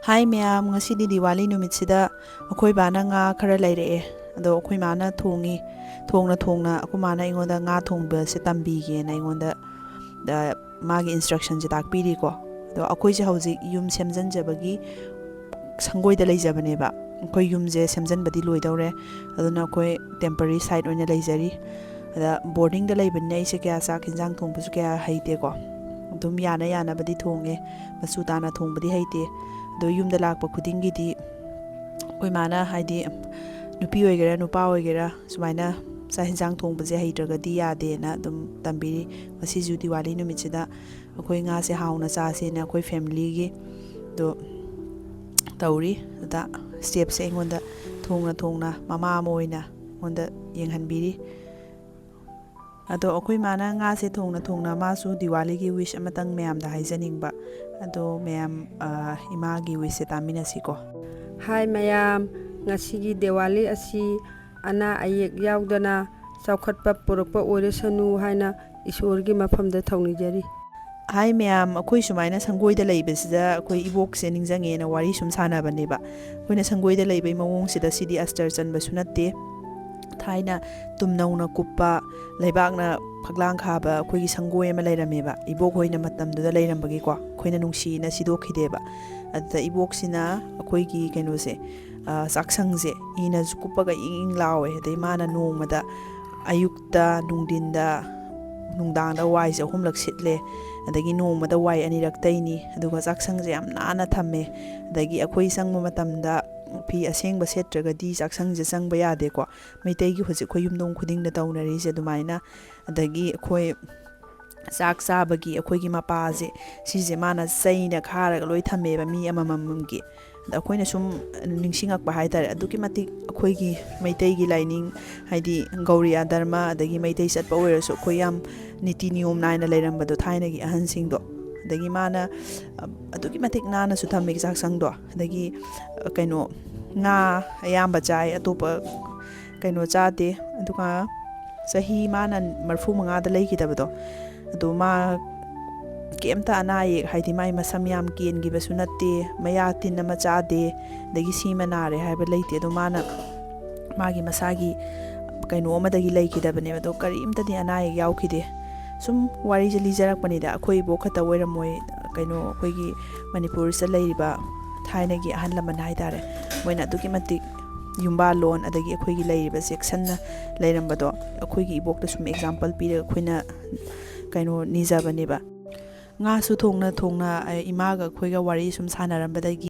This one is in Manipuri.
Hi ma'am, ngasi di Diwali numitsidda akhoi bana nga khara laira'e ado akhoi mana thongna akhoi mana ingonda nga thongba se tambige na ingonda da magi instruction je takpiri ko ado akhoi je hauji yum semjanjabagi sangoi da leijabane ba akhoi yum je semjanbadi loidawre aduna akhoi temporary site oina leijari ada boarding da leibane ise kya sa kinjang thongbusu kya haite ko dum yana badi thonge masu tana thongbadi haite do yum da lakpa khudingi di koi mana haidi nupi oigera nupa oigera sumaina sa hinjang thongbaje haidragadi yade na dum tambiri masi ju Diwali numitida akoi nga se hauna cha se na akoi family gi do tauri da step se ngonda thongna mama moina ngonda yenghanbiri ado akoi mana nga se thongna masu Diwali gi wish amatang meyam da haijaningba ado meyam ima gi wish se tamina siko Hi mayam ngasigi Diwali asi ana ayek yaudana saukhatpa purakpa oiresanu haina isorgi mafamda thaunijari Hi ma'am, akoi sumaina sangoida leibasida akoi ibok se ningjange na wari sum sanabane ba koina sangoida leibai mawong sida sidi astar chanba sunatte thaina tumnauna kuppa leibakna phaglang khaba akoi gi sangoi ama leirame ba ibok hoina matamdu da leirambagi ko koina nungsi na sidokhide ba adda ibok sina akoi gi kaino se saksangje ina kuppa ga ing lawe dei mana nongmada ayukta nungdinda nungdangda waise humlak sitle adagi nongmada wai anirak taini aduga saksangje yam nana thamme adagi akoi sangma matamda pi asengba setragadi saksangje sangba yade ko maitai gi hoje khoi yumdong khudingda taunari je dumaina adagi khoi sak sabagi akoi gi mapa je sije mana saina kharaga loi thamme ba mi amamam gi akoina sum ningsingak ba haitare aduki mati akoi gi maitai gi lining haidi gauriya dharma adagi maitai satpa oiraso khoi yam niti niyom naina leirambado thaina gi ahan singdo adagi mana aduki matik nana su thamme gi saksangdo adagi kaino nga ayamba chai atopa kaino chate aduka sahi mana marfu manga da leikidabado adu ma kemta anai haidi mai masam yam ken gi basu natte maya tin na machade dagi sima nare haiba leite adu mana magi masagi kaino amadagi leikidabane ado karimta di anai yaukide sum wari jali jarak panida akhoi bo khata oiramoi kaino akhoi gi manipur sa leiriba thaina gi ahan laman haidare moina aduki matik yumba lon adagi akhoi gi leiriba section na leirambado akhoi gi ibok da sum example pira khoina kaino nijabane ba nga su thongna imaga khoiga wari sum sanarambadagi